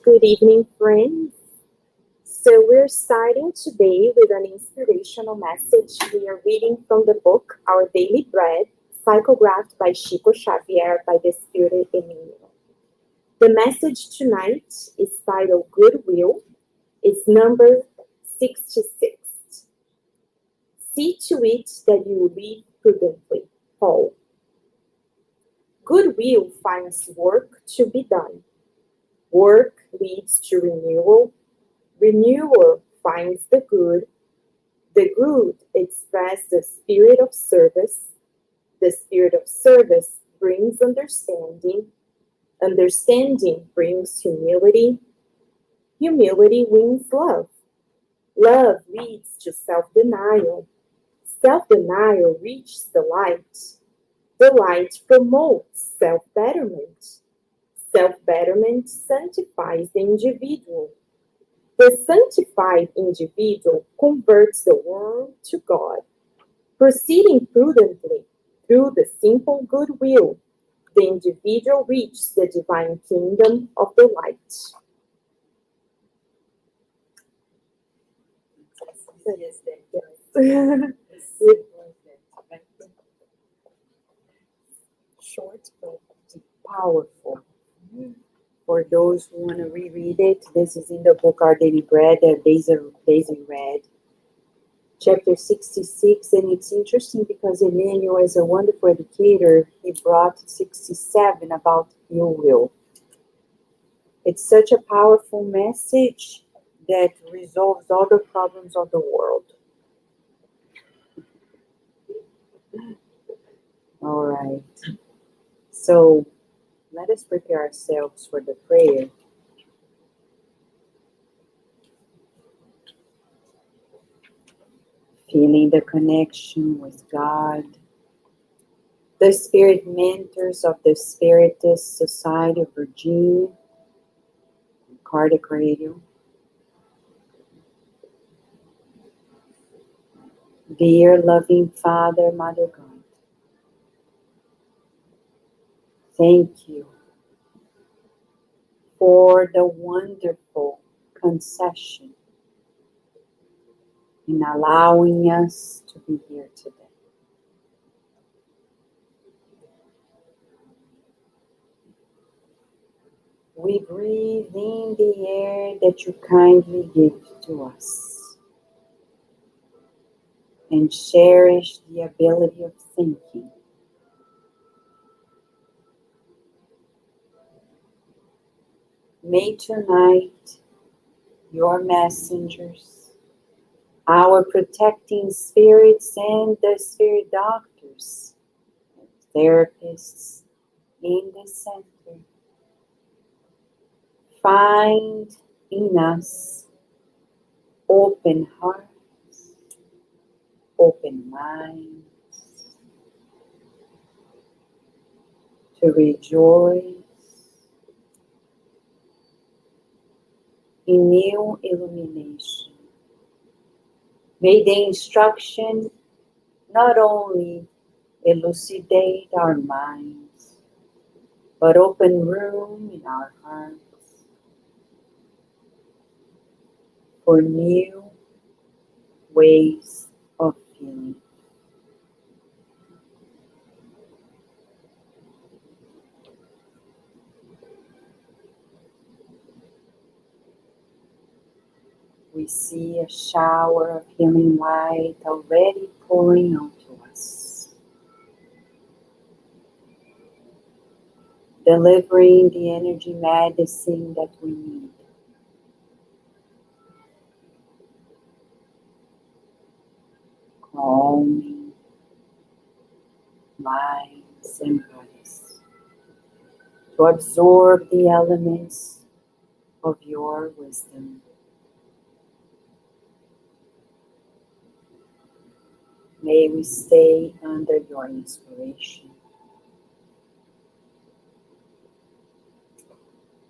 Good evening, friends. So, we're starting today with an inspirational message. We are reading from the book Our Daily Bread, psychographed by Chico Xavier by the Spirit Emmanuel. The message tonight is titled Goodwill. It's number 66. See to it that you live prudently. Paul. Goodwill finds work to be done. Work leads to renewal. Renewal finds the good expresses the spirit of service brings understanding brings humility, humility wins love leads to self-denial, self-denial reaches the light promotes self-betterment, self-betterment sanctifies the individual. The sanctified individual converts the world to God. Proceeding prudently through the simple goodwill, the individual reaches the divine kingdom of the light. Short but powerful. For those who want to reread it, this is in the book Our Daily Bread that Daisy read. Chapter 66, and it's interesting because Emmanuel, as a wonderful educator, he brought 67 about ill will. It's such a powerful message that resolves all the problems of the world. All right. So let us prepare ourselves for the prayer. Feeling the connection with God, the spirit mentors of the Spiritist Society of Virginia, Cardiac Radio. Dear loving Father, Mother God, thank you for the wonderful concession in allowing us to be here today. We breathe in the air that you kindly give to us and cherish the ability of thinking. May tonight your messengers, our protecting spirits and the spirit doctors, therapists in the center, find in us open hearts, open minds, to rejoice in new illumination. May the instruction not only elucidate our minds, but open room in our hearts for new ways of feeling. We see a shower of healing light already pouring onto us, delivering the energy medicine that we need. Calming minds and bodies to absorb the elements of your wisdom. May we stay under your inspiration.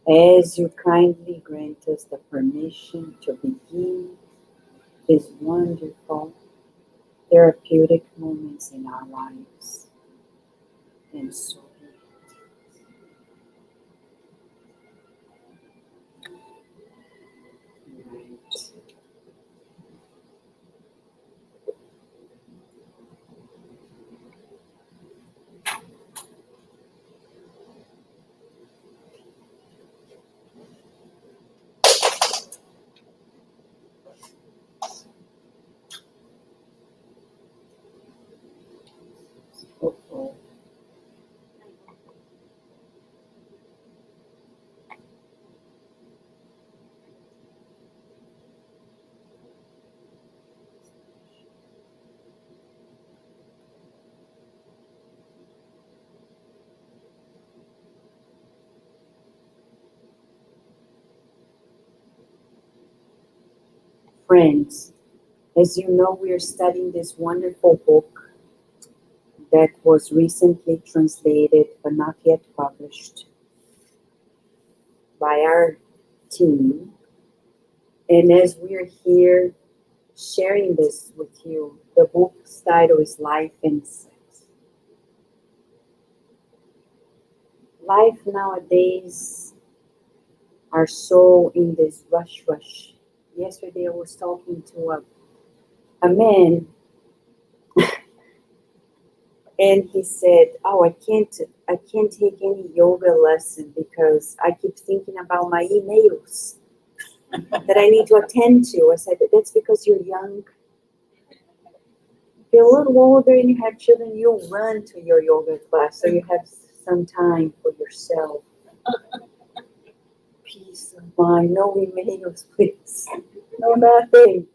As you kindly grant us the permission to begin these wonderful therapeutic moments in our lives. And so be it. Friends, as you know, we are studying this wonderful book that was recently translated but not yet published by our team. And as we're here sharing this with you, the book's title is Life and Sex. Life nowadays are so in this rush. Yesterday I was talking to a man and he said, "Oh, I can't take any yoga lesson because I keep thinking about my emails that I need to attend to." I said, "That's because you're young. If you're a little older and you have children, you'll run to your yoga class so you have some time for yourself. Peace of mind, no emails, please. No nothing."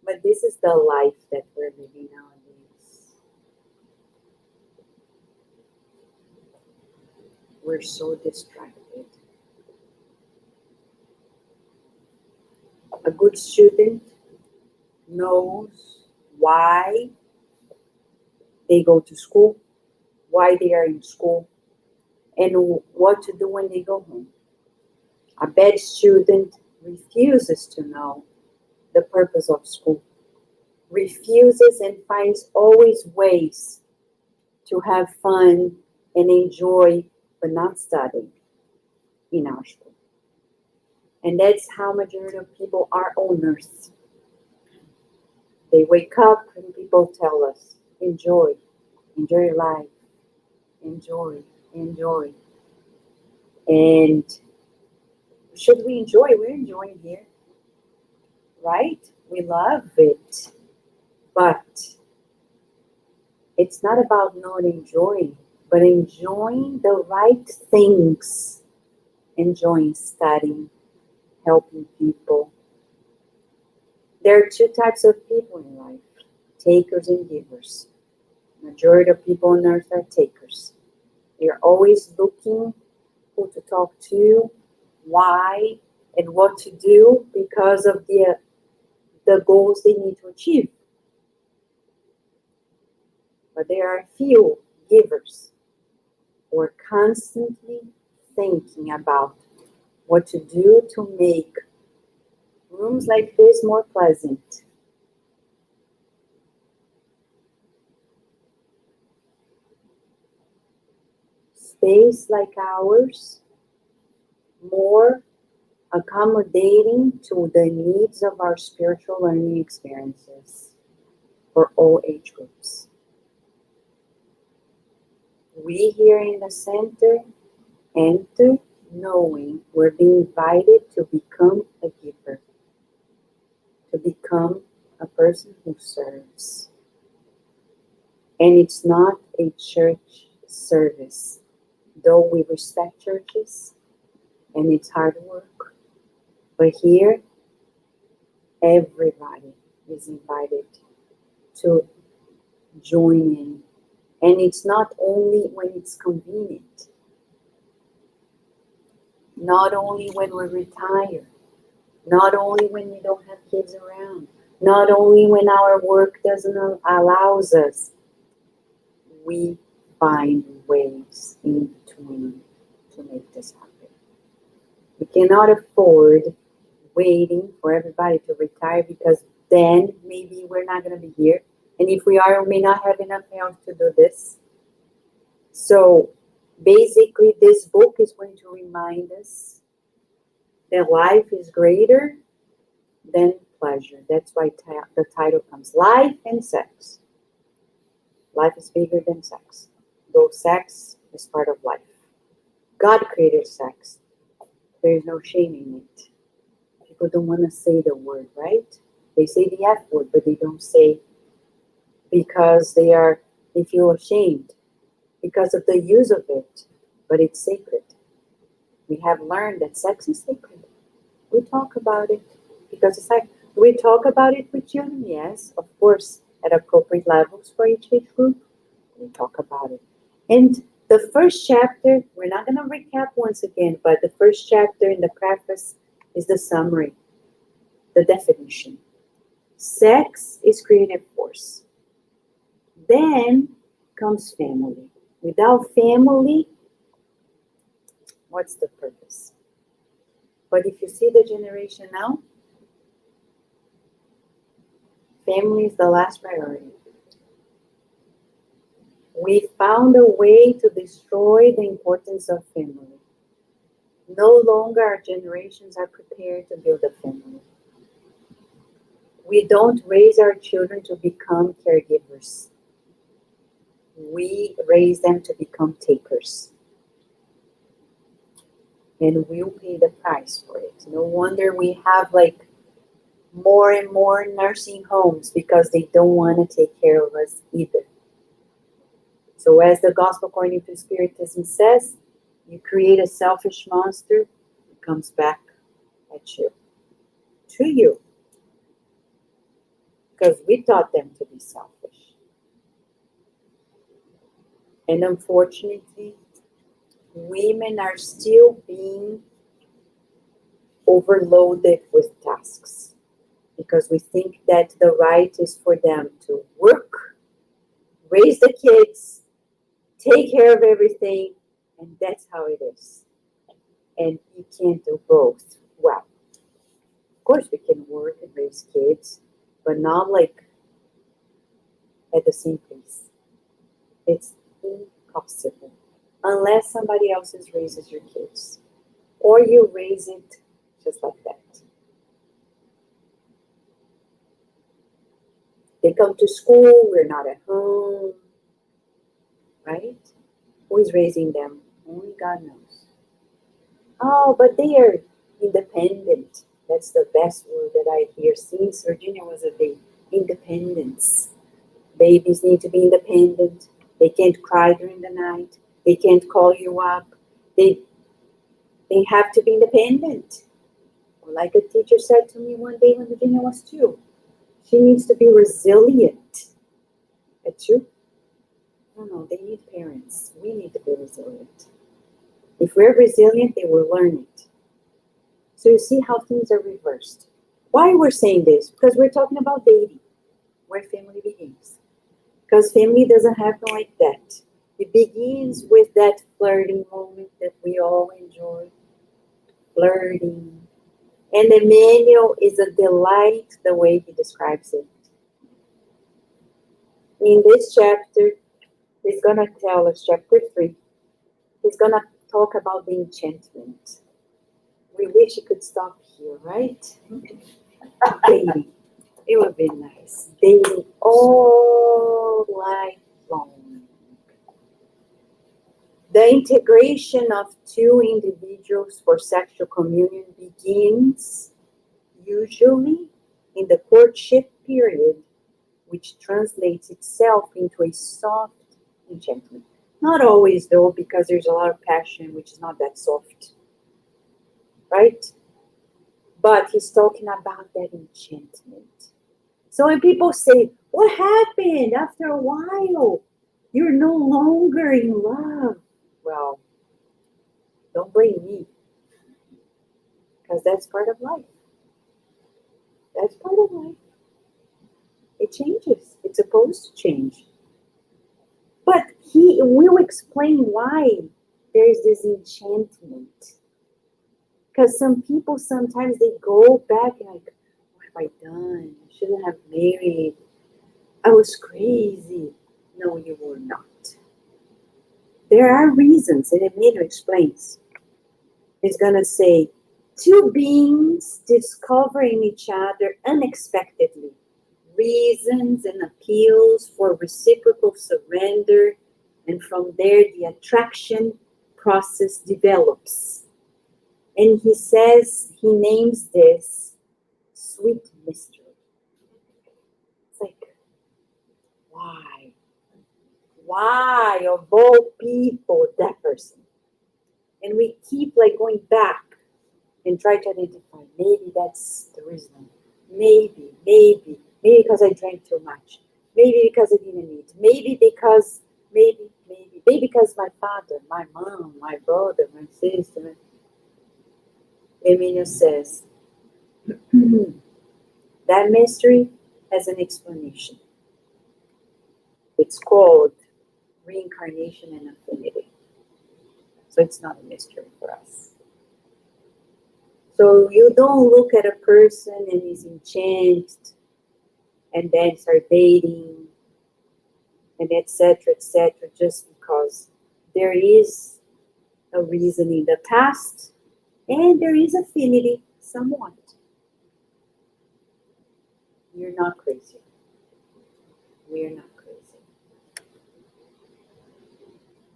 But this is the life that we're living nowadays. We're so distracted. A good student knows why they go to school, why they are in school, and what to do when they go home. A bad student refuses to know the purpose of school, refuses and finds always ways to have fun and enjoy, but not study in our school. And that's how majority of people are on earth. They wake up and people tell us, enjoy your life, enjoy. And should we enjoy? We're enjoying here, right? We love it. But it's not about not enjoying, but enjoying the right things, enjoying studying, helping people. There are two types of people in life, takers and givers. Majority of people on earth are takers. They're always looking who to talk to, why, and what to do because of the goals they need to achieve. But there are few givers who are constantly thinking about what to do to make rooms like this more pleasant. Space like ours more accommodating to the needs of our spiritual learning experiences for all age groups. We here in the center enter knowing we're being invited to become a giver, to become a person who serves. And it's not a church service, though we respect churches and it's hard work. But here, everybody is invited to join in. And it's not only when it's convenient, not only when we're retired, not only when we don't have kids around, not only when our work doesn't allows us. We find ways in between to make this happen. We cannot afford waiting for everybody to retire because then maybe we're not going to be here. And if we are, we may not have enough health to do this. So basically, this book is going to remind us that life is greater than pleasure. That's why the title comes, Life and Sex. Life is bigger than sex, though sex is part of life. God created sex. There is no shame in it. People don't want to say the word, right? They say the F word, but they don't say because they feel ashamed because of the use of it. But it's sacred. We have learned that sex is sacred. We talk about it because it's like we talk about it with children, yes, of course, at appropriate levels for each age group. We talk about it. And the first chapter, we're not going to recap once again, but the first chapter in the preface is the summary the definition. Sex is creative force. Then comes family. Without family, what's the purpose? But if you see the generation now, family is the last priority. We found a way to destroy the importance of family. No longer our generations are prepared to build a family. We don't raise our children to become caregivers. We raise them to become takers. And we'll pay the price for it. No wonder we have like more and more nursing homes because they don't want to take care of us either. So as the gospel according to Spiritism says, you create a selfish monster, it comes back at you. To you. Because we taught them to be selfish. And unfortunately, women are still being overloaded with tasks. Because we think that the right is for them to work, raise the kids, take care of everything, and that's how it is. And you can't do both well. Of course, we can work and raise kids, but not like at the same pace. It's impossible unless somebody else raises your kids, or you raise it just like that. They come to school, we're not at home, right? Who is raising them? Only God knows. Oh, but they are independent. That's the best word that I hear since Virginia was a baby. Independence. Babies need to be independent. They can't cry during the night. They can't call you up. They have to be independent. Like a teacher said to me one day when Virginia was 2, she needs to be resilient. That's true? No, they need parents. We need to be resilient. If we're resilient, they will learn it. So you see how things are reversed. Why we're saying this? Because we're talking about dating, where family begins. Because family doesn't happen like that. It begins with that flirting moment that we all enjoy. Flirting. And Emmanuel is a delight the way he describes it. In this chapter, he's going to tell us, chapter 3, he's going to talk about the enchantment. We wish he could stop here, right? Dating. It would be nice. Dating all life long. The integration of 2 individuals for sexual communion begins usually in the courtship period, which translates itself into a soft enchantment. Not always, though, because there's a lot of passion, which is not that soft. Right? But he's talking about that enchantment. So when people say, what happened after a while? You're no longer in love. Well, don't blame me. Because that's part of life. That's part of life. It changes. It's supposed to change. But he will explain why there's this enchantment. Because some people sometimes they go back and like, what have I done? I shouldn't have married. I was crazy. No, you were not. There are reasons, and Emmanuel explains. He's going to say, 2 beings discovering each other unexpectedly. Reasons and appeals for reciprocal surrender, and from there the attraction process develops. And he says, he names this sweet mystery. It's like, why? Why of all people that person? And we keep like going back and try to identify, maybe that's the reason. Maybe because I drank too much. Maybe because I didn't eat. Maybe because my father, my mom, my brother, my sister. Emmanuel says, That mystery has an explanation. It's called reincarnation and affinity. So it's not a mystery for us. So you don't look at a person and he's enchanted and then start dating and etc. just because there is a reason in the past and there is affinity somewhat. You're not crazy. We're not crazy.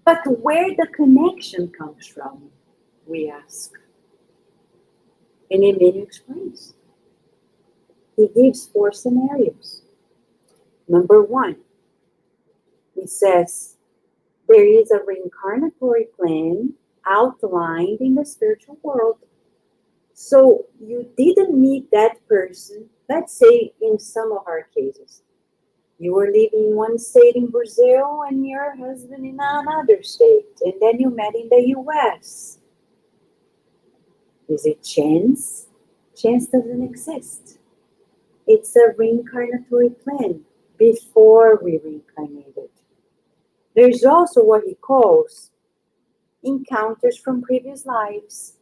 But where the connection comes from, we ask. And Emmanuel explains. He gives 4 scenarios. Number 1, he says, there is a reincarnatory plan outlined in the spiritual world. So you didn't meet that person, let's say in some of our cases. You were living in one state in Brazil and your husband in another state, and then you met in the US. Is it chance? Chance doesn't exist. It's a reincarnatory plan before we reincarnated. There's also what he calls encounters from previous lives.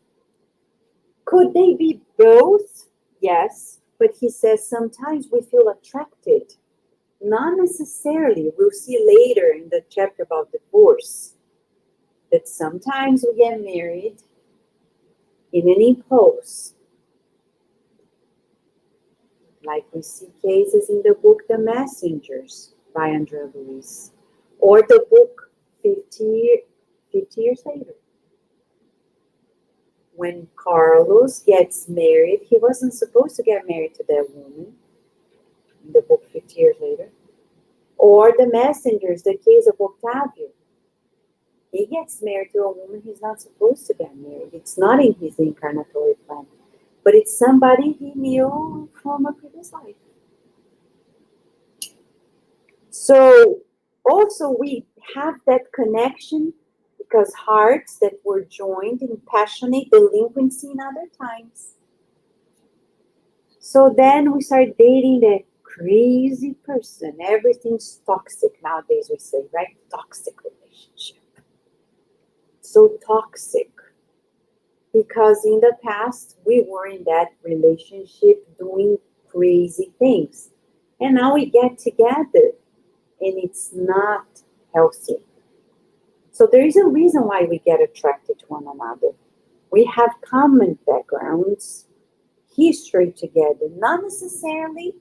Could they be both? Yes, but he says sometimes we feel attracted. Not necessarily. We'll see later in the chapter about divorce that sometimes we get married in an impulse. Like we see cases in the book The Messengers by Andrea Luiz, or the book 50 Years Later. When Carlos gets married, he wasn't supposed to get married to that woman in the book 50 Years Later. Or The Messengers, the case of Octavio. He gets married to a woman he's not supposed to get married. It's not in his incarnatory plan, but it's somebody he knew from a previous life. So also we have that connection because hearts that were joined in passionate delinquency in other times. So then we start dating that crazy person. Everything's toxic nowadays, we say, right? Toxic relationship. So toxic. Because in the past, we were in that relationship doing crazy things. And now we get together and it's not healthy. So there is a reason why we get attracted to one another. We have common backgrounds, history together. Not necessarily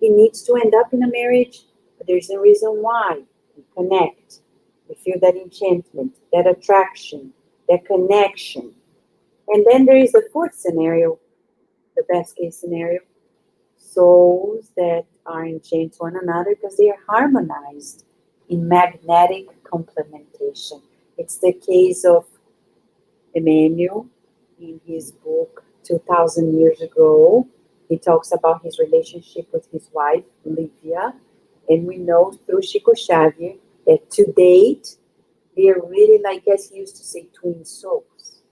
it needs to end up in a marriage, but there's a reason why we connect. We feel that enchantment, that attraction, that connection. And then there is the 4th scenario, the best case scenario. Souls that are enchanted to one another because they are harmonized in magnetic complementation. It's the case of Emmanuel in his book 2000 Years Ago. He talks about his relationship with his wife, Livia. And we know through Chico Xavier that to date, they are really, like as he used to say, twin souls.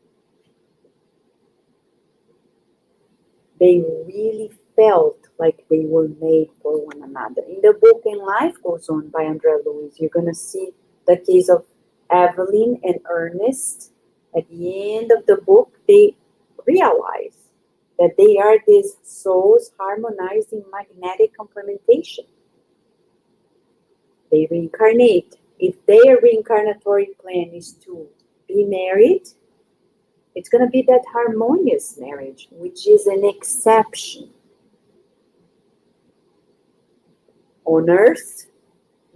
They really felt like they were made for one another. In the book And Life Goes On by Andrea Luiz, you're going to see the case of Evelyn and Ernest. At the end of the book, they realize that they are these souls harmonized in magnetic complementation. They reincarnate. If their reincarnatory plan is to be married, it's going to be that harmonious marriage, which is an exception. On Earth,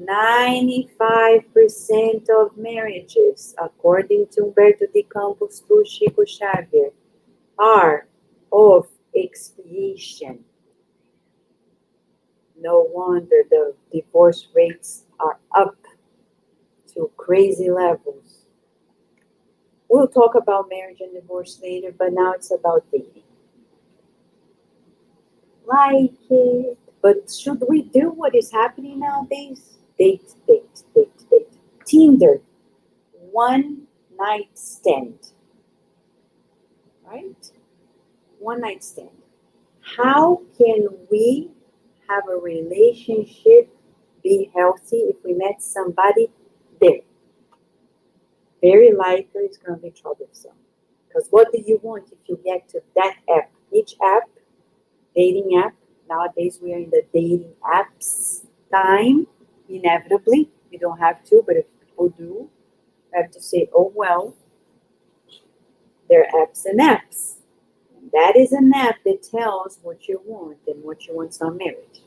95% of marriages, according to Humberto de Campos through Chico Xavier, are of expiation. No wonder the divorce rates are up to crazy levels. We'll talk about marriage and divorce later, but now it's about dating. Like it. But should we do what is happening nowadays? Date. Tinder. One night stand. Right? One night stand. how can we have a relationship be healthy if we met somebody there? Very likely it's going to be troublesome. Because what do you want if you get to that app? Each app, dating app, nowadays we are in the dating apps time, inevitably. You don't have to, but if people do, you have to say, oh well, there are apps and apps. And that is an app that tells what you want and what you want on marriage.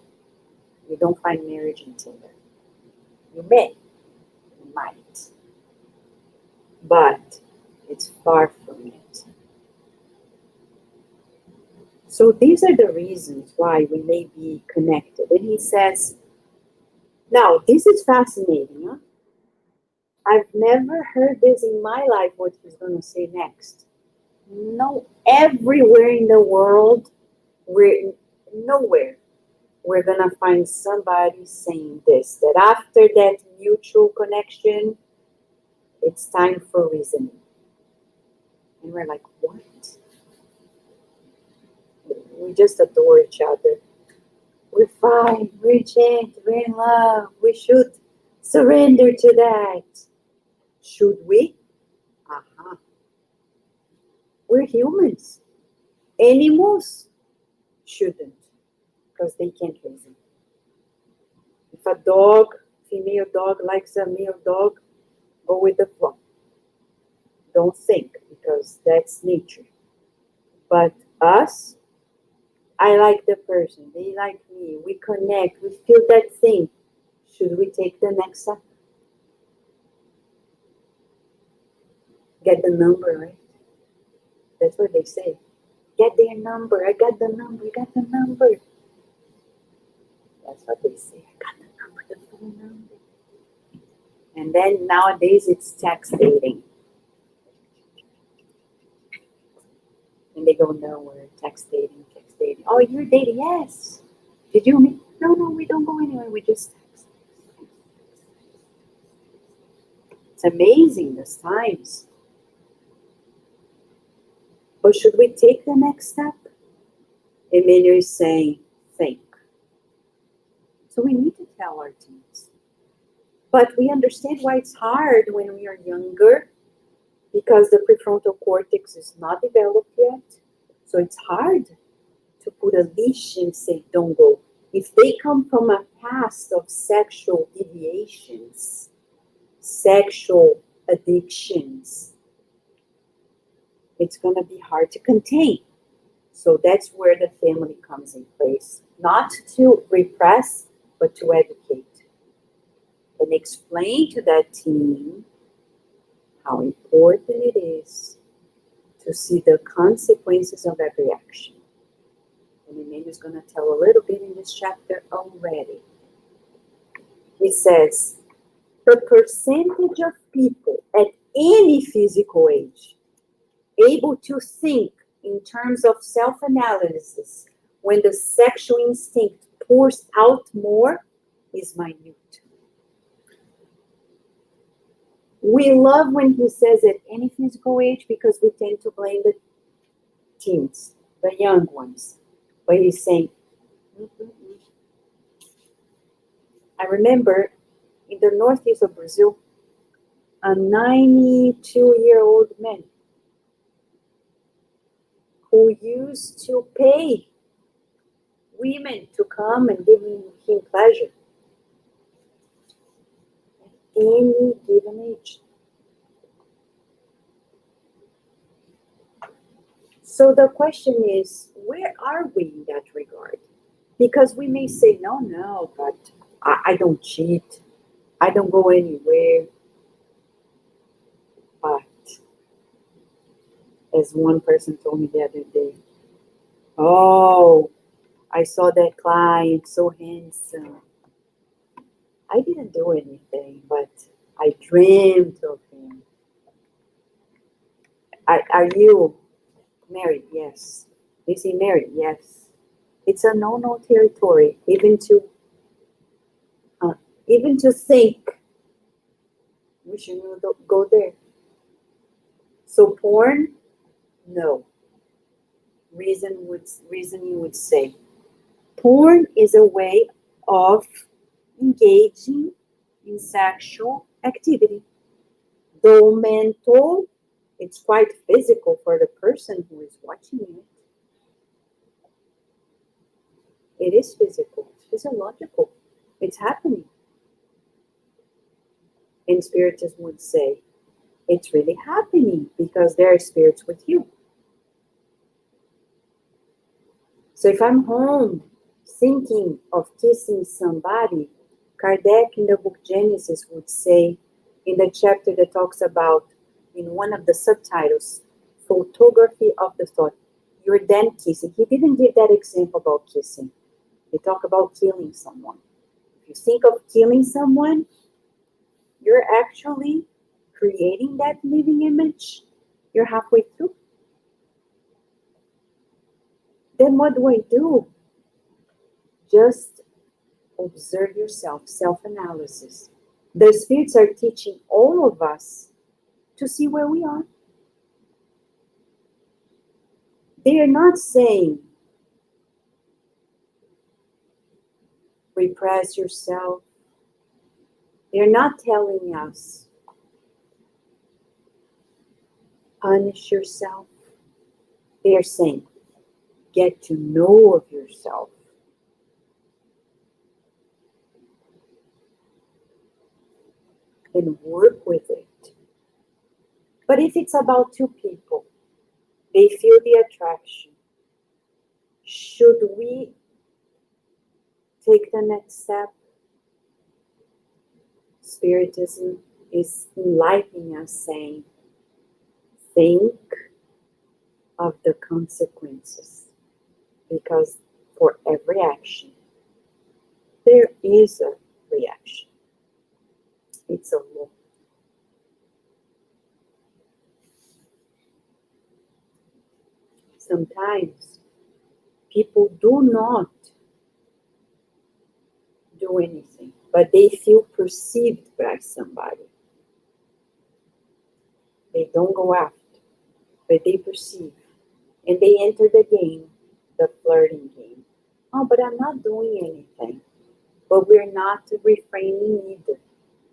You don't find marriage in Tinder. You may, you might, but it's far from it. So these are the reasons why we may be connected. And he says, now this is fascinating. Huh? I've never heard this in my life, what he's going to say next. No, everywhere in the world, nowhere we're going to find somebody saying this, that after that mutual connection, it's time for reasoning. And we're like, what? We just adore each other. We're fine, we're enchanted, we're in love. We should surrender to that. Should we? Uh-huh. We're humans. Animals shouldn't, because they can't reason. If a dog, female dog likes a male dog, go with the flow. Don't think, because that's nature. But us, I like the person, they like me, we connect, we feel that thing. Should we take the next step? Get the number, right? That's what they say. Get their number, I got the number, I got the number. That's what they say, I got the number, the phone number. And then nowadays it's text dating. And they go, no, we're text dating, text dating. Oh, you're dating? Yes. Did you meet? No, we don't go anywhere, we just text. It's amazing, those times. Or should we take the next step? Emmanuel is saying, think. So we need to tell our teens. But we understand why it's hard when we are younger, because the prefrontal cortex is not developed yet. So it's hard to put a leash and say, don't go. If they come from a past of sexual deviations, sexual addictions, it's going to be hard to contain. So that's where the family comes in place. Not to repress, but to educate. And explain to that teen how important it is to see the consequences of every action. And Emmanuel is going to tell a little bit in this chapter already. He says, the percentage of people at any physical age able to think in terms of self-analysis when the sexual instinct pours out more is minute. We love when he says at any physical age because we tend to blame the teens, the young ones. But he's saying, I remember in the northeast of Brazil, a 92-year-old man who used to pay women to come and give him pleasure at any given age. So the question is, where are we in that regard? Because we may say, no, but I don't cheat. I don't go anywhere. But as one person told me the other day, oh, I saw that client, so handsome. I didn't do anything, but I dreamed of him. Are you married? Yes. Is he married? Yes. It's a no-no territory, even to think we shouldn't go there. So porn, no. reasoning would say, porn is a way of engaging in sexual activity. Though mental, it's quite physical for the person who is watching it. It is physical, it's physiological, it's happening. And spiritism would say, it's really happening because there are spirits with you. So if I'm home thinking of kissing somebody, Kardec in the book Genesis would say, in the chapter that talks about, in one of the subtitles, photography of the thought, you're then kissing. He didn't give that example about kissing. He talked about killing someone. If you think of killing someone, you're actually creating that living image. You're halfway through. Then what do? Just observe yourself, self-analysis. The spirits are teaching all of us to see where we are. They are not saying, repress yourself. They're not telling us, punish yourself. They are saying, get to know of yourself. And work with it. But if it's about two people, they feel the attraction. Should we take the next step? Spiritism is enlightening us, saying, think of the consequences. Because for every action, there is a reaction. It's a law. Sometimes people do not do anything, but they feel perceived by somebody. They don't go after, but they perceive. And they enter the game, the flirting game. Oh, but I'm not doing anything. But we're not refraining either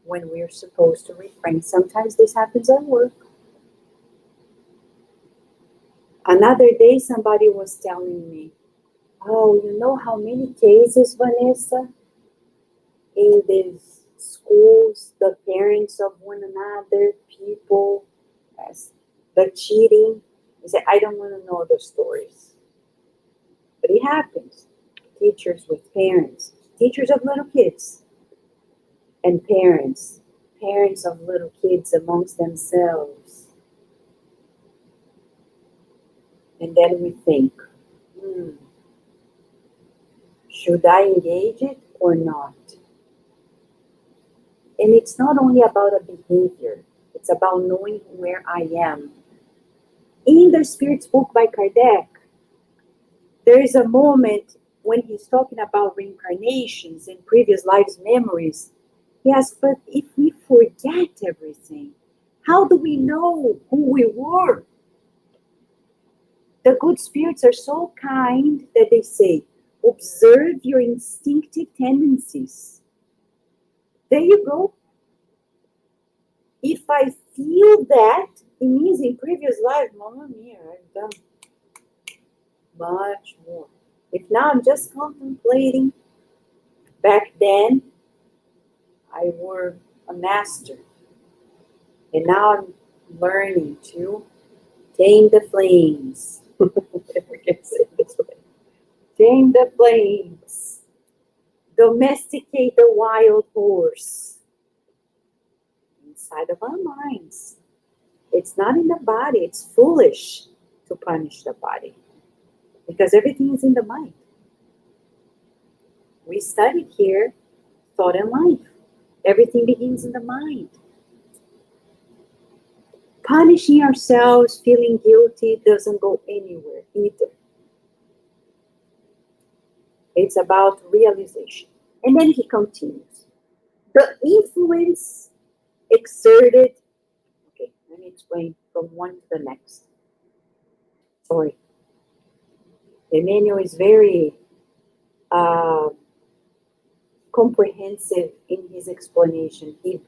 when we're supposed to refrain. Sometimes this happens at work. Another day, somebody was telling me, oh, you know how many cases, Vanessa, in these schools, the parents of one another, people, yes, the cheating. I said, I don't want to know the stories. But it happens. Teachers with parents, teachers of little kids, and parents of little kids amongst themselves. And then we think, should I engage it or not? And it's not only about a behavior, it's about knowing where I am. In the Spirit's book by Kardec, there is a moment when he's talking about reincarnations and previous lives' memories. He asks, but if we forget everything, how do we know who we were? The good spirits are so kind that they say, observe your instinctive tendencies. There you go. If I feel that, it means in previous life, Mama Mia, I've done much more. If now I'm just contemplating, back then, I were a master. And now I'm learning to tame the flames. If we can say it this way. Tame the flames. Domesticate the wild horse. Inside of our minds. It's not in the body. It's foolish to punish the body. Because everything is in the mind. We studied here thought and life. Everything begins in the mind. Punishing ourselves, feeling guilty, doesn't go anywhere either. It's about realization. And then he continues. The influence exerted. Okay, let me explain from one to the next. Sorry. Emmanuel is very uh, comprehensive in his explanation. He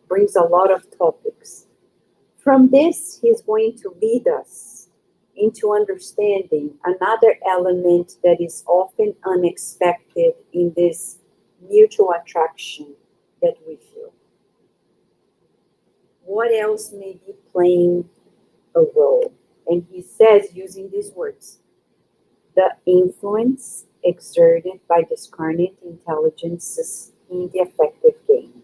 brings a lot of topics. From this, he's going to lead us into understanding another element that is often unexpected in this mutual attraction that we feel. What else may be playing a role? And he says, using these words, the influence exerted by discarnate intelligences in the affective game.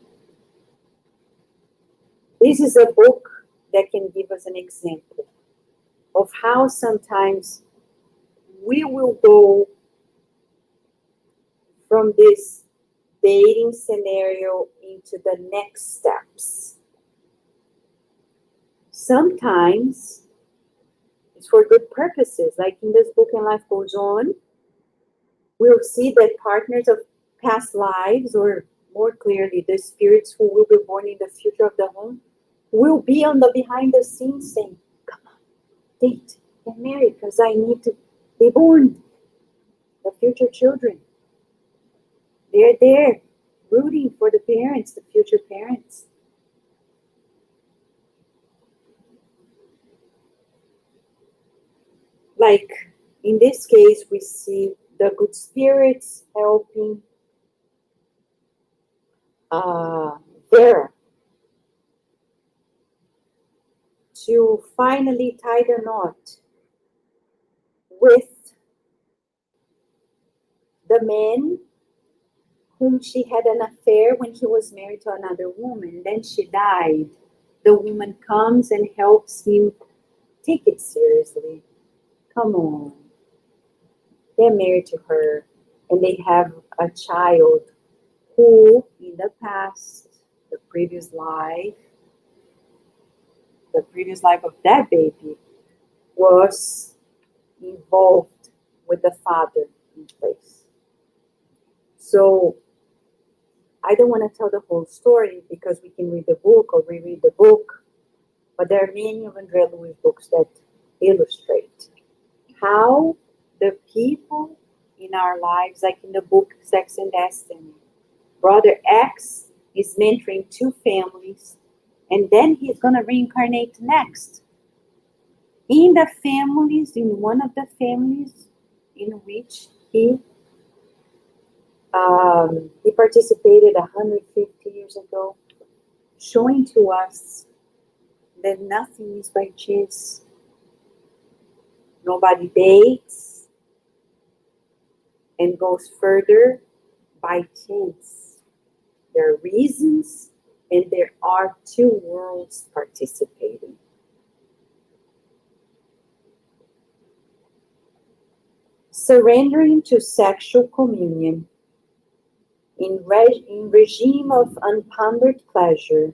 This is a book that can give us an example of how sometimes we will go from this dating scenario into the next steps. Sometimes it's for good purposes, like in this book, And Life Goes On, we'll see that partners of past lives, or more clearly, the spirits who will be born in the future of the home, will be on the behind the scenes saying, come on, date, get married, because I need to be born. The future children. They're there, rooting for the parents, the future parents. Like, in this case, we see the good spirits helping Vera to finally tie the knot with the man whom she had an affair when he was married to another woman. Then she died. The woman comes and helps him take it seriously. Come on. They're married to her, and they have a child who, in the past, the previous life of that baby was involved with the father in place. So I don't want to tell the whole story because we can read the book or reread the book, but there are many of Andrea Louis books that illustrate how the people in our lives, like in the book Sex and Destiny, Brother X is mentoring two families, and then he's going to reincarnate next. In the families, in one of the families in which he participated 150 years ago, showing to us that nothing is by chance. Nobody dates and goes further by chance. There are reasons, and there are two worlds participating. Surrendering to sexual communion in regime of unpondered pleasure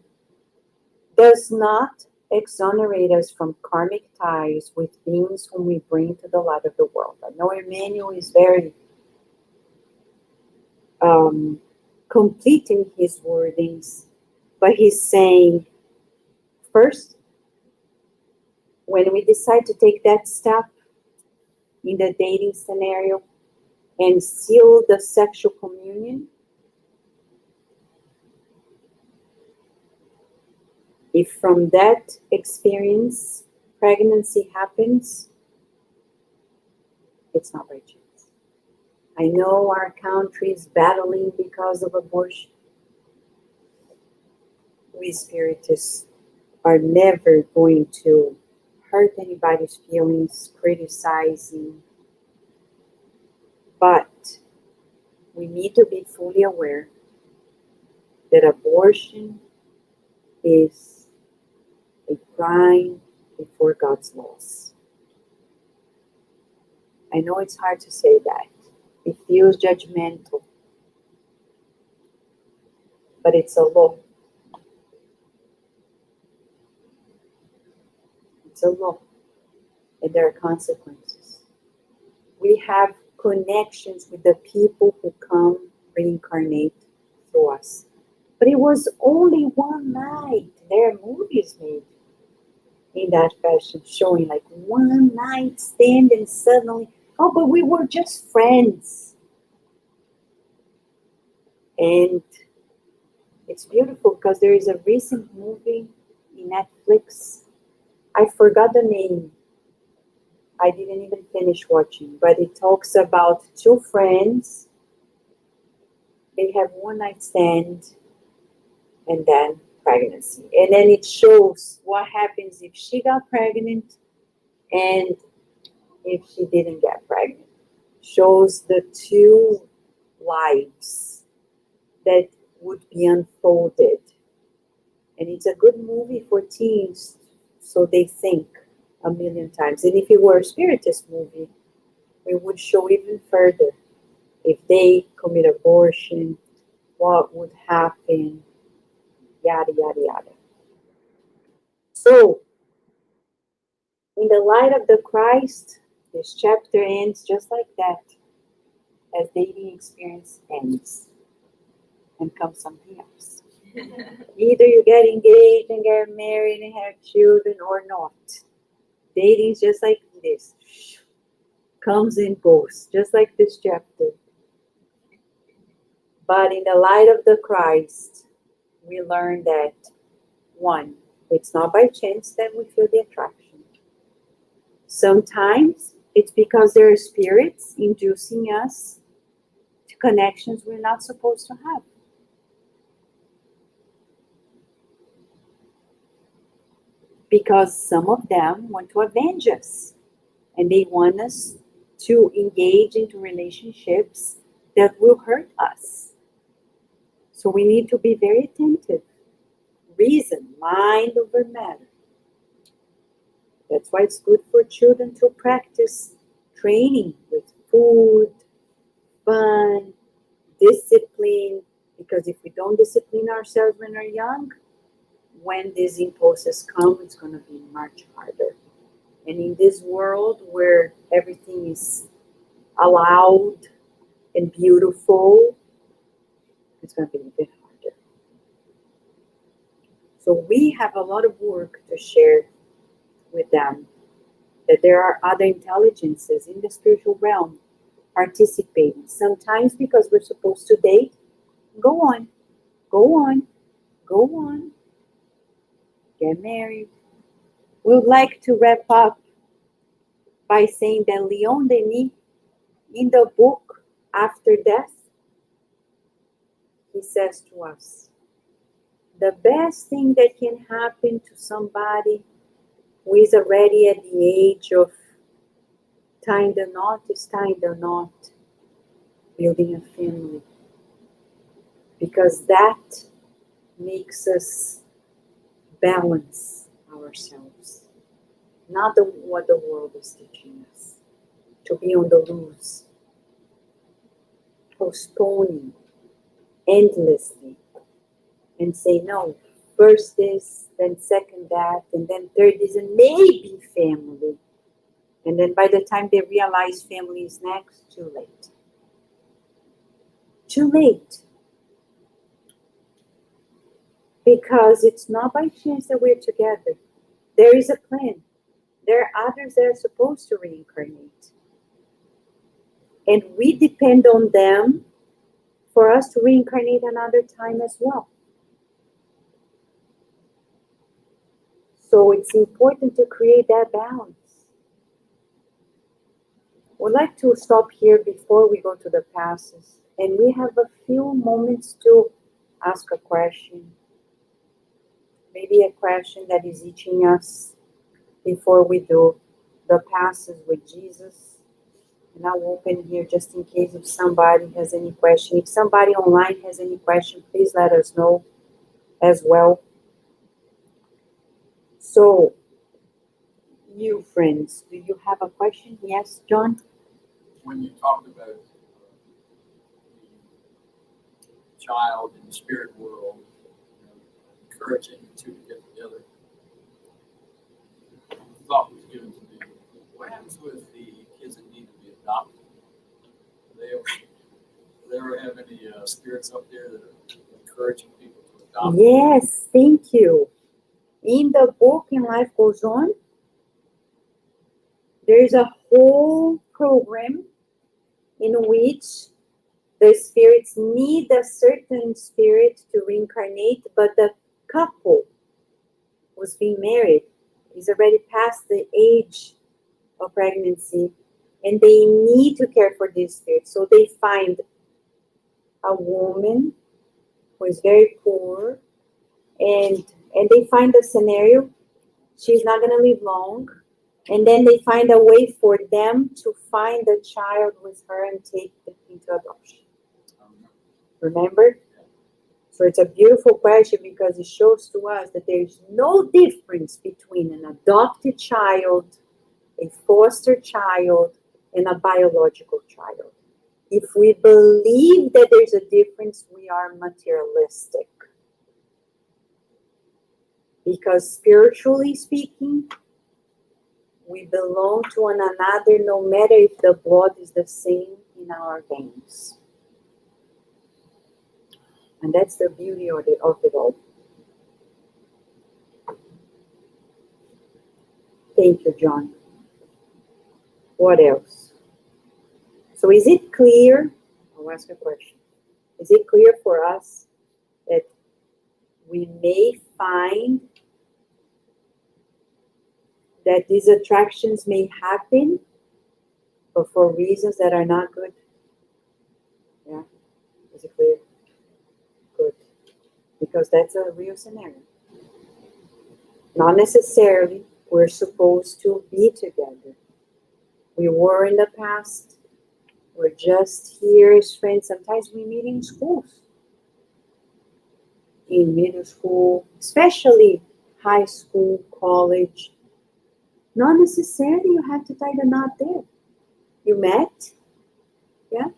does not exonerate us from karmic ties with beings whom we bring to the light of the world. I know Emmanuel is very complete in his wordings, but he's saying, first, when we decide to take that step in the dating scenario and seal the sexual communion, if from that experience pregnancy happens, it's not by chance. I know our country is battling because of abortion. We spiritists are never going to hurt anybody's feelings, criticizing, but we need to be fully aware that abortion is a crime before God's laws. I know it's hard to say that. It feels judgmental, but it's a law. It's a law, and there are consequences. We have connections with the people who come reincarnate through us. But it was only one night. There are movies made in that fashion showing like one night stand and suddenly Oh, but we were just friends. And it's beautiful because there is a recent movie in Netflix. I forgot the name. I didn't even finish watching, but it talks about two friends. They have one night stand and then pregnancy. And then it shows what happens if she got pregnant and if she didn't get pregnant. Shows the two lives that would be unfolded. And it's a good movie for teens, so they think a million times. And if it were a spiritist movie, we would show even further. If they commit abortion, what would happen, yada, yada, yada. So, in the light of the Christ, this chapter ends just like that, as dating experience ends, and comes something else. Either you get engaged and get married and have children or not. Dating is just like this. Comes and goes, just like this chapter. But in the light of the Christ, we learn that, one, it's not by chance that we feel the attraction. Sometimes it's because there are spirits inducing us to connections we're not supposed to have. Because some of them want to avenge us and they want us to engage into relationships that will hurt us. So we need to be very attentive. Reason, mind over matter. That's why it's good for children to practice training with food, fun, discipline, because if we don't discipline ourselves when we're young, when these impulses come, it's going to be much harder. And in this world where everything is allowed and beautiful, it's going to be a bit harder. So we have a lot of work to share with them, that there are other intelligences in the spiritual realm participating. Sometimes because we're supposed to date, go on, go on, go on, get married. We would like to wrap up by saying that Leon Denis, in the book After Death, he says to us, the best thing that can happen to somebody who is already at the age of tying the knot is tying the knot, building a family. Because that makes us balance ourselves. Not what the world is teaching us. To be on the loose. Postponing endlessly. And say, no, first this, then second that, and then third is and maybe family. And then by the time they realize family is next, too late. Too late. Because it's not by chance that we're together. There is a plan. There are others that are supposed to reincarnate. And we depend on them for us to reincarnate another time as well. So it's important to create that balance. We'd like to stop here before we go to the passes. And we have a few moments to ask a question. Maybe a question that is itching us before we do the passes with Jesus. And I'll open here just in case if somebody has any question. If somebody online has any question, please let us know as well. So, you friends, do you have a question? Yes, John? When you talked about the child in the spirit world, encouraging the two to get together, the thought was given to me, what happens with the kids that need to be adopted? Do they ever have any spirits up there that are encouraging people to adopt? Yes, thank you. In the book In Life Goes On, there is a whole program in which the spirits need a certain spirit to reincarnate, but the couple who's being married is already past the age of pregnancy, and they need to care for this spirit. So they find a woman who is very poor, and they find a scenario. She's not going to live long, and then they find a way for them to find a child with her and take it into adoption. Remember? So it's a beautiful question because it shows to us that there is no difference between an adopted child, a foster child, and a biological child. If we believe that there's a difference, we are materialistic. Because spiritually speaking, we belong to one another no matter if the blood is the same in our veins. And that's the beauty of it all. Thank you, John. What else? So is it clear? I'll ask a question. Is it clear for us that we may find that these attractions may happen, but for reasons that are not good? Yeah? Is it clear? Good. Because that's a real scenario. Not necessarily we're supposed to be together. We were in the past. We're just here as friends. Sometimes we meet in schools. In middle school, especially high school, college. Not necessarily you have to tie the knot there. You met? Yeah?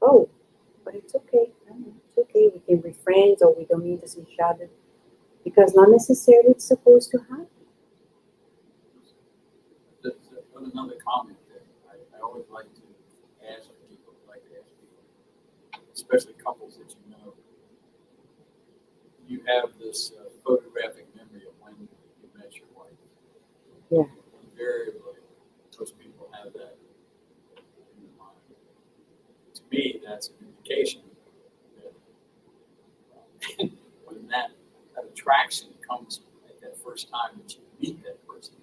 Oh, but it's okay. It's okay. We can be friends or we don't need to see each other. Because not necessarily it's supposed to happen. That's another comment that I always like to ask people, especially couples that you know. You have this photographic memory of when you met your wife. Yeah. Invariably, most people have that in their mind. To me, that's an indication that when that attraction comes at that first time that you meet that person,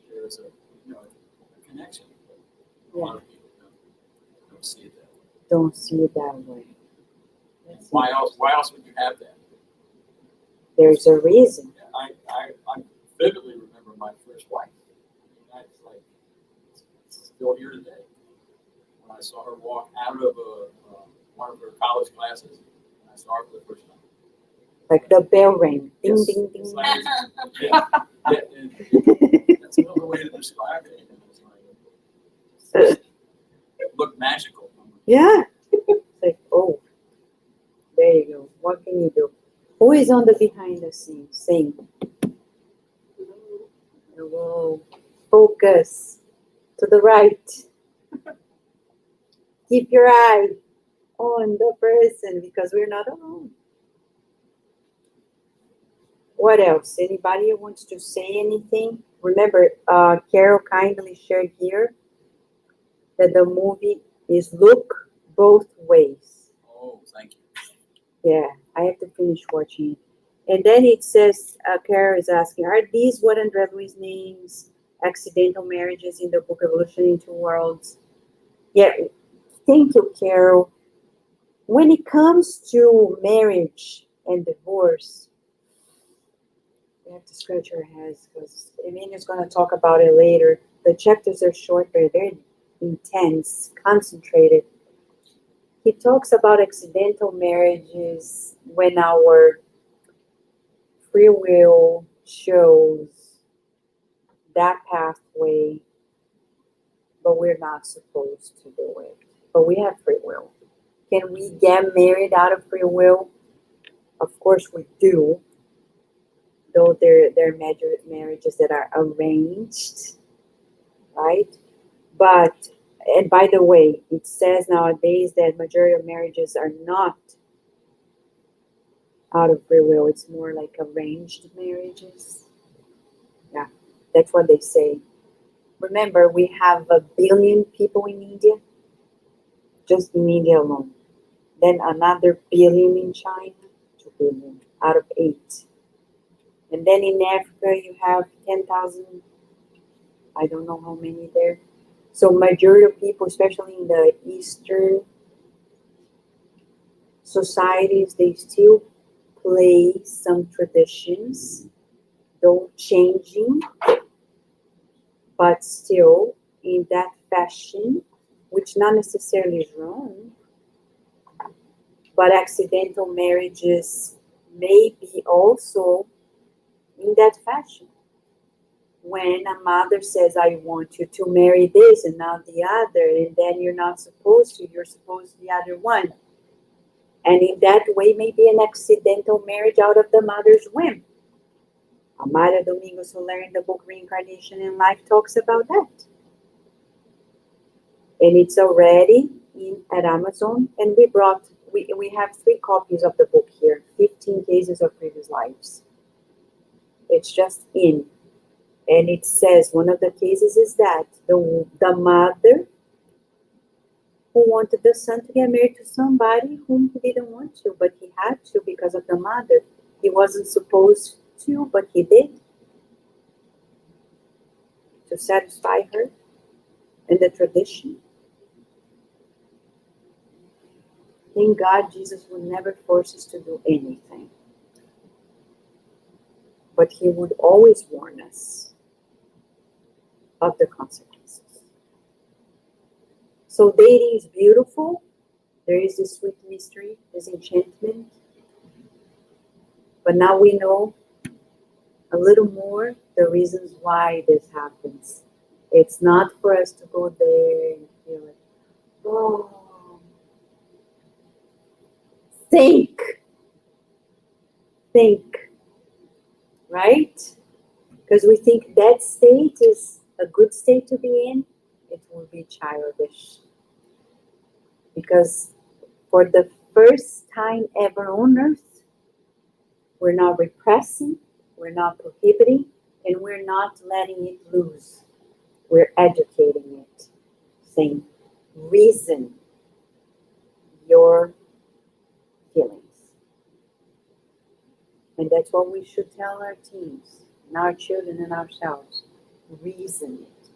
there's a connection. A lot of people don't see it that way. Don't see it that way. Why else would you have that? There's a reason. I vividly remember my first wife. It's like it's still here today. When I saw her walk out of one of her college classes, and I saw her for the first time. Like the bell rang. Ding, Yes. ding, ding. It's like, that's another way to describe it. It looked magical. Yeah. It's like, oh, there you go. What can you do? Who is on the behind the scenes? Sing. Whoa. Focus. To the right. Keep your eye on the person because we're not alone. What else? Anybody who wants to say anything? Remember, Carol kindly shared here that the movie is Look Both Ways. Oh, thank you. Yeah, I have to finish watching it. And then it says, Carol is asking, are these what André Luiz names accidental marriages in the book Evolution in Two Worlds? Yeah, thank you, Carol. When it comes to marriage and divorce, we have to scratch our heads because Emmanuel is going to talk about it later. The chapters are short, but very intense, concentrated. He talks about accidental marriages when our free will shows that pathway, but we're not supposed to do it. But we have free will. Can we get married out of free will? Of course we do. Though there are marriages that are arranged, right? But, and by the way, it says nowadays that majority of marriages are not out of free will. It's more like arranged marriages. Yeah, that's what they say. Remember, we have 1 billion people in India, just in India alone. Then another billion in China, 2 billion out of 8. And then in Africa, you have 10,000, I don't know how many there. So majority of people, especially in the Eastern societies, they still play some traditions, though changing, but still in that fashion, which not necessarily is wrong, but accidental marriages may be also in that fashion. When a mother says, I want you to marry this and not the other, and then you're not supposed to, you're supposed to the other one. And in that way, maybe an accidental marriage out of the mother's whim. Amara Domingo Soler in the book Reincarnation in Life talks about that. And it's already at Amazon, and we have 3 copies of the book here, 15 cases of previous lives. It's just in. And it says one of the cases is that the mother who wanted the son to get married to somebody whom he didn't want to, but he had to because of the mother. He wasn't supposed to, but he did, to satisfy her in the tradition. Thank God Jesus would never force us to do anything. But he would always warn us of the consequences. So dating is beautiful. There is this sweet mystery, this enchantment. But now we know a little more the reasons why this happens. It's not for us to go there and feel like, oh, think, right? Because we think that state is a good state to be in, it will be childish. Because for the first time ever on earth, we're not repressing, we're not prohibiting, and we're not letting it loose. We're educating it, saying, reason your feelings. And that's what we should tell our teens, and our children, and ourselves. Reason it.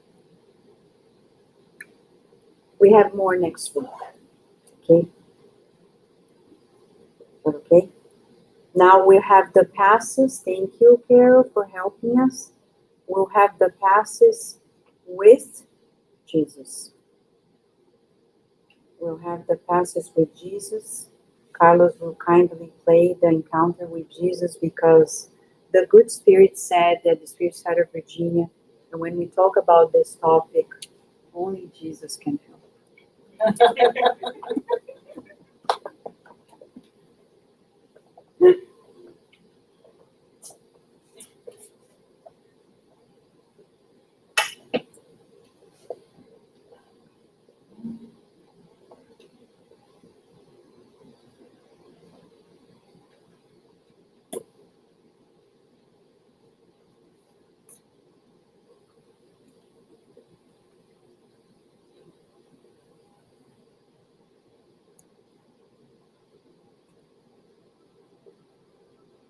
We have more next week. Okay? Okay? Now we have the passes. Thank you, Carol, for helping us. We'll have the passes with Jesus. We'll have the passes with Jesus. Carlos will kindly play the encounter with Jesus because the good spirit said that the spirit side of Virginia, and when we talk about this topic, only Jesus can help.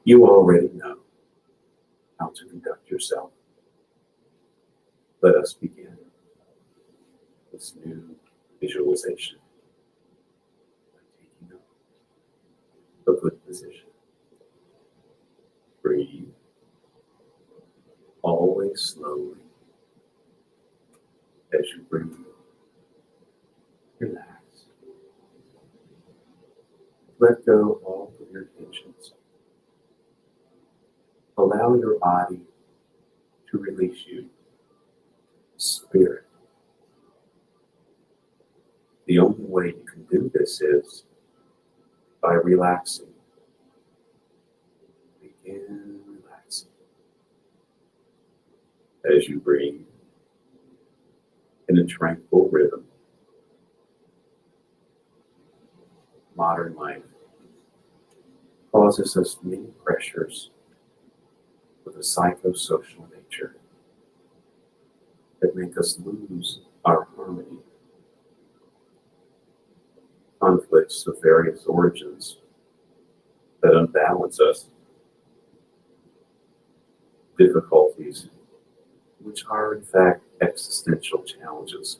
You already know how to conduct yourself. Let us begin this new visualization by taking up a good position. Breathe, always slowly. As you breathe, relax. Let go of all of your tensions. Allow your body to release you. Spirit. The only way you can do this is by relaxing. Begin relaxing. As you breathe in a tranquil rhythm. Modern life causes us many pressures with a psychosocial nature. that make us lose our harmony, conflicts of various origins that unbalance us, difficulties which are in fact existential challenges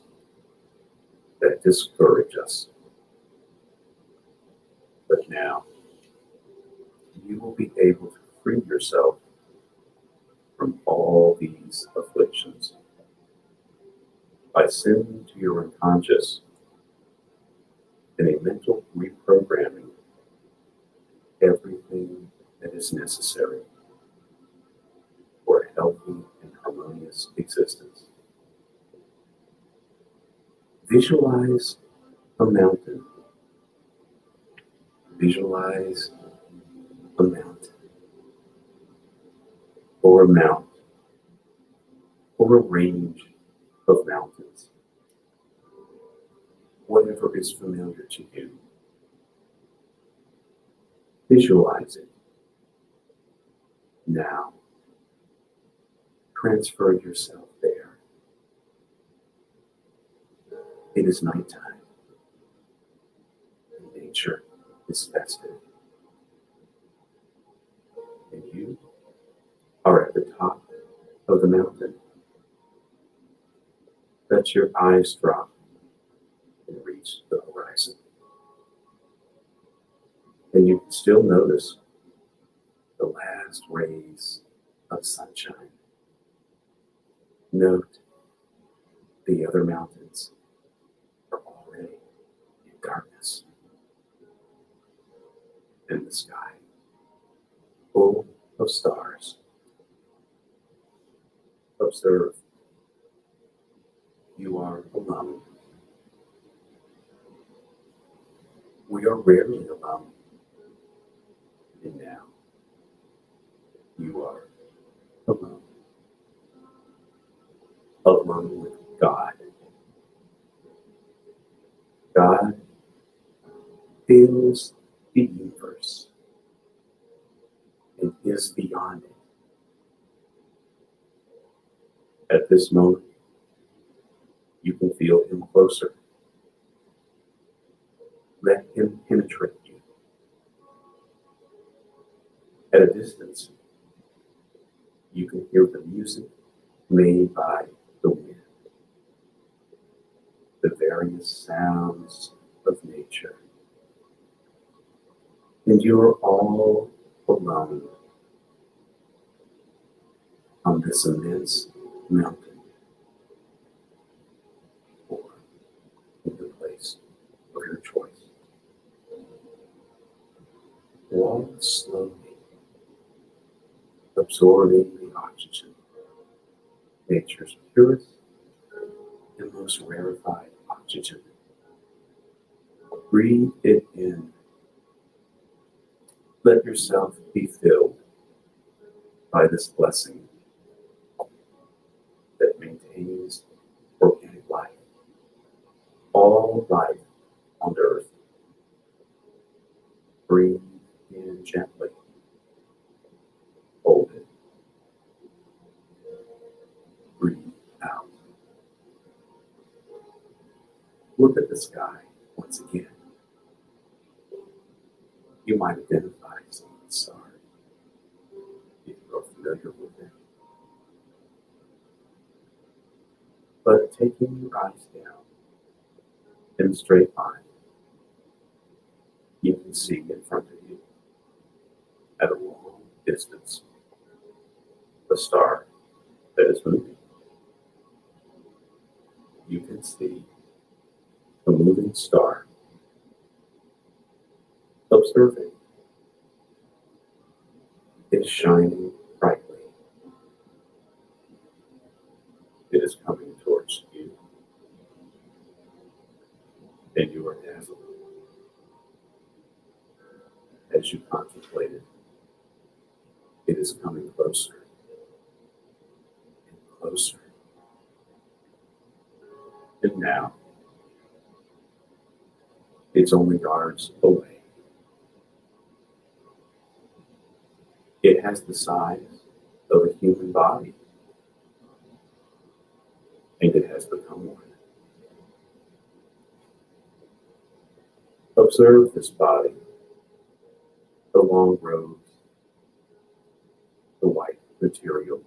that discourage us. But now, you will be able to free yourself from all these afflictions by sending to your unconscious in a mental reprogramming everything that is necessary for a healthy and harmonious existence. Visualize a mountain. Visualize a mountain, or a mount, or a range of mountains, whatever is familiar to you. Visualize it. Now, transfer yourself there. It is nighttime. Nature is festive. And you are at the top of the mountain. Let your eyes drop and reach the horizon. And you can still notice the last rays of sunshine. Note the other mountains are already in darkness. And the sky full of stars. Observe. You are alone. We are rarely alone. And now, you are alone. Alone with God. God fills the universe and is beyond it. At this moment, you can feel him closer. Let him penetrate you. At a distance, you can hear the music made by the wind, the various sounds of nature. And you are all alone on this immense mountain, or in the place of your choice. Walk slowly, absorbing the oxygen, nature's purest and most rarefied oxygen. Breathe it in. Let yourself be filled by this blessing that maintains organic life. All life on earth. Breathe in gently. Hold it. Breathe out. Look at the sky once again. You might identify some of the stars if you are familiar with them. But taking your eyes down in a straight line, you can see in front of you, at a long distance, a star that is moving. You can see a moving star. Observe it. It is shining brightly. It is coming towards you. And you are dazzled as you contemplate it. It is coming closer and closer. And now, it's only yards away. It has the size of a human body. and it has become one. Observe this body, the long robes, the white material,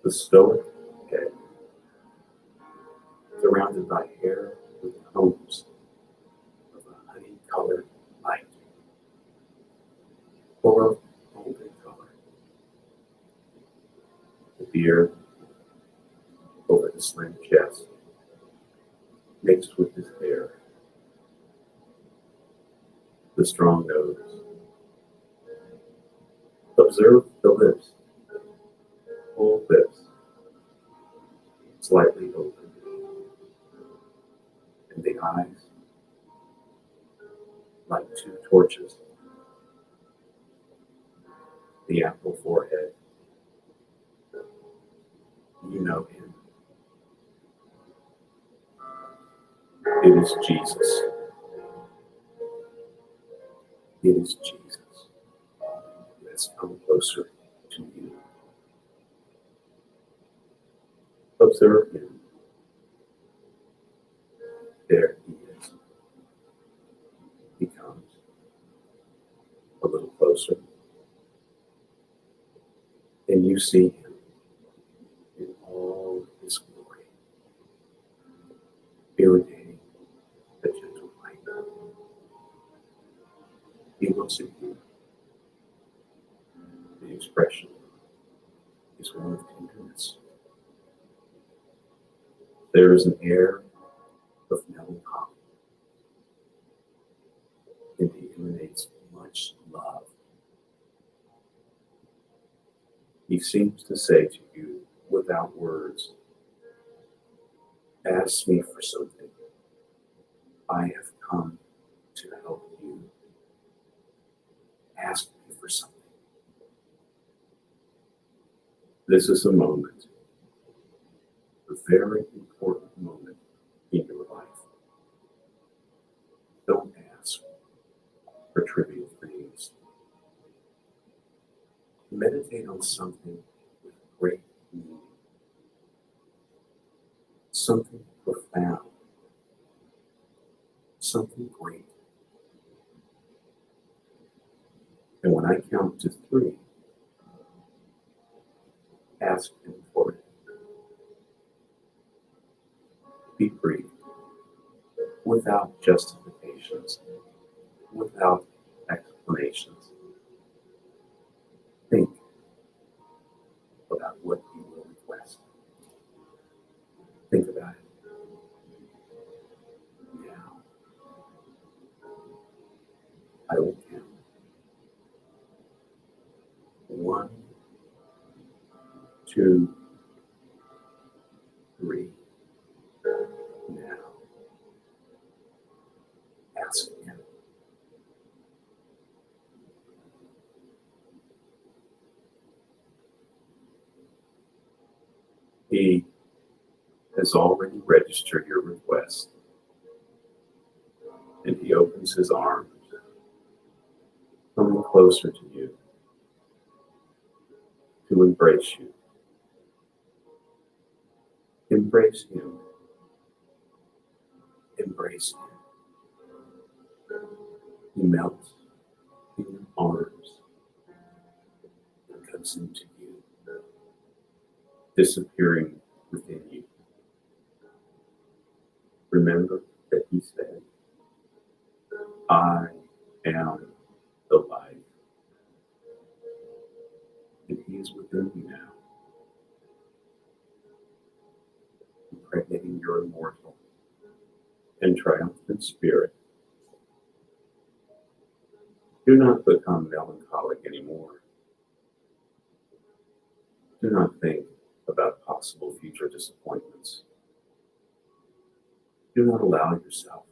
the stoic head, surrounded by hair with combs of a honey-colored light or of golden color. The beard over the slim chest, mixed with his hair. The strong nose. Observe the lips, full lips, slightly open, and the eyes like two torches. The ample forehead. You know him. It is Jesus. It is Jesus who has come closer to you. Observe him. There he is. He comes a little closer, and you see him in all his glory, irradiating the gentle light. He looks at you. The expression is one of tenderness. There is an air of melancholy, and he emanates much love. He seems to say to you without words, ask me for something. I have come to help you. Ask me for something. This is a moment, a very important moment in your life. Don't ask for trivial things. Meditate on something with great meaning, something profound, something great. And when I count to 3, ask him for it. Be brief, without justifications, without explanations. Think about what you will request. Think about it now. I will count. 1, 2, 3. Now, ask him. He has already registered your request, and he opens his arms, coming closer to you, to embrace you. Embrace him. Embrace him. He melts in your arms and comes into you, disappearing within you. Remember that he said, I am the life. And he is within you now, impregnating your immortal and triumphant spirit. Do not become melancholic anymore. Do not think about possible future disappointments. Do not allow yourself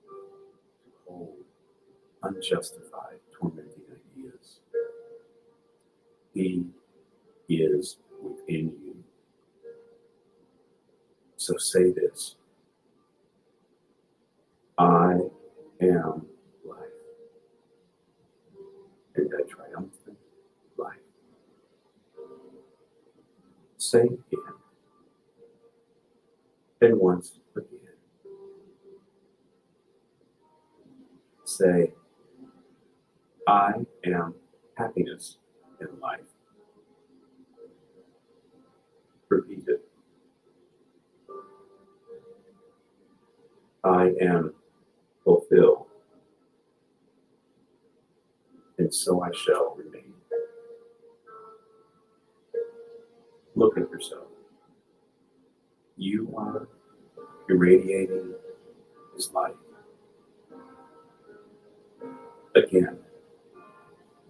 to hold unjustified, tormenting ideas. He is within you. So say this: I am life, and a triumphant life. Say again, And once again, say, I am happiness in life. Repeat it. I am fulfilled, and so I shall remain. Look at yourself. You are irradiating this light. Again,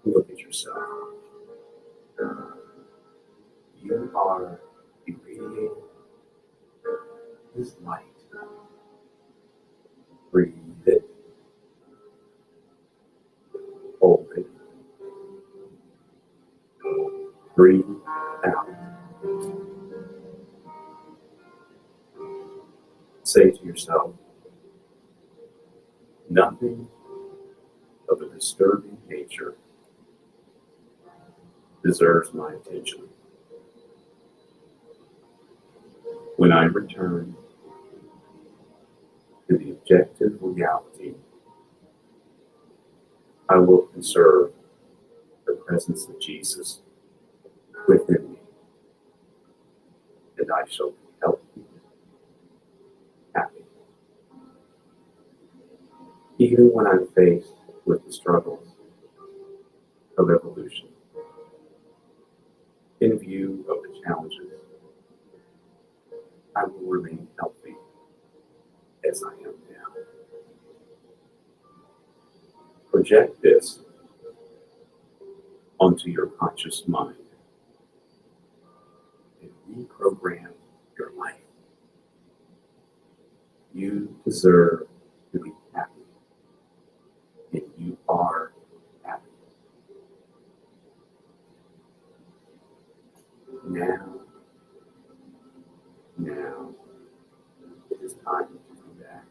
look at yourself. You are irradiating this light. Breathe it. Hold it. Breathe out. Say to yourself, nothing of a disturbing nature deserves my attention. When I return to the objective reality, I will conserve the presence of Jesus within me, and I shall be healthy, happy. Even when I'm faced with the struggles of evolution, in view of the challenges, I will remain healthy as I am now. Project this onto your conscious mind and reprogram your life. You deserve to be happy, and you are happy. Now, it is time to come back.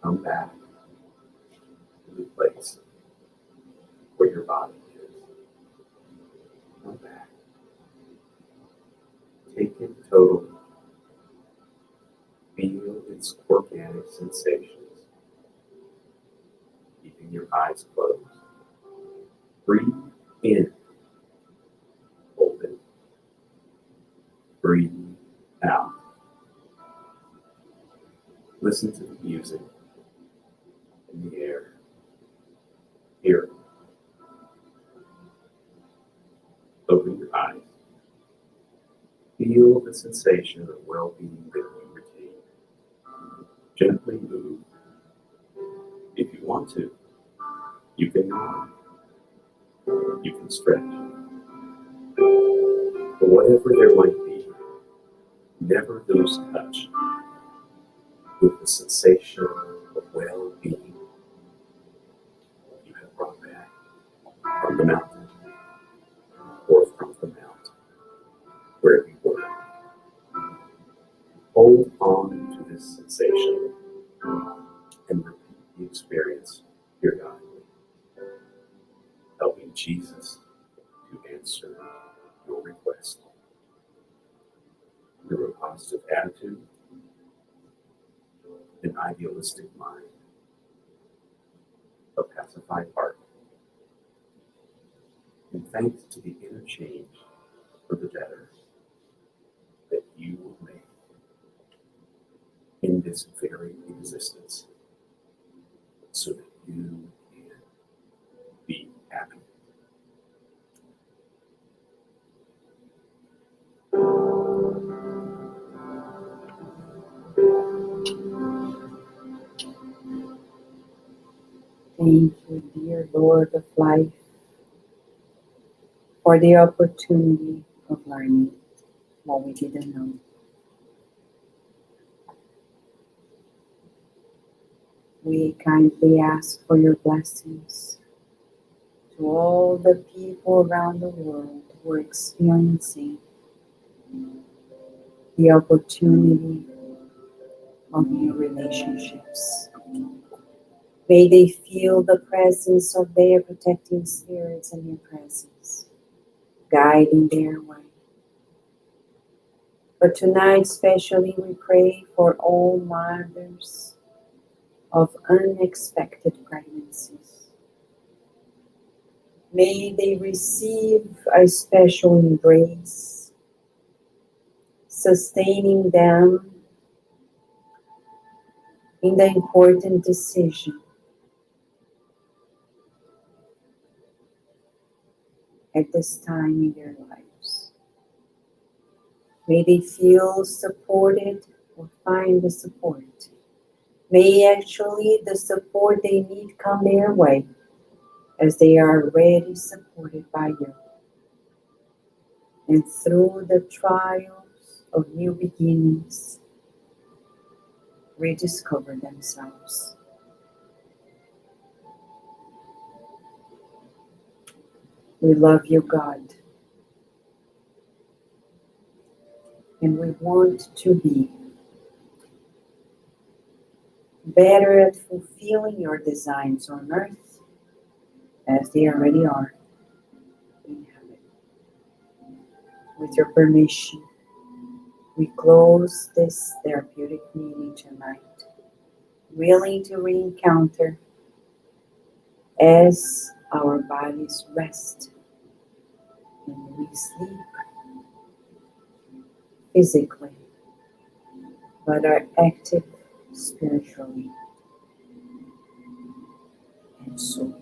Come back to the place where your body is. Come back. Take in total. Feel its organic sensations. Keeping your eyes closed. Breathe in. Hold it. Breathe out. Listen to the music in the air. Hear it. Open your eyes. Feel the sensation of well-being that you retain. Gently move. If you want to, you can yawn. You can stretch. But whatever there might be, never lose touch with the sensation of well-being you have brought back from the mountain or from the mount, wherever you were. Hold on to this sensation and repeat the experience periodically, helping Jesus to answer your request. Through a positive attitude, an idealistic mind, a pacified heart, and thanks to the inner change for the better that you will make in this very existence, so that you can be happy. Thank you, dear Lord of life, for the opportunity of learning what we didn't know. We kindly ask for your blessings to all the people around the world who are experiencing the opportunity of new relationships. May they feel the presence of their protecting spirits in your presence, guiding their way. But tonight, especially, we pray for all mothers of unexpected pregnancies. May they receive a special embrace, sustaining them in the important decision at this time in their lives. May they feel supported or find the support. May actually the support they need come their way as they are already supported by you. And through the trials of new beginnings, rediscover themselves. We love you, God, and we want to be better at fulfilling your designs on earth as they already are in heaven. With your permission, we close this therapeutic meeting tonight, willing to re-encounter as our bodies rest and we sleep physically, but are active spiritually and soul.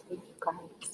Thank you, guys.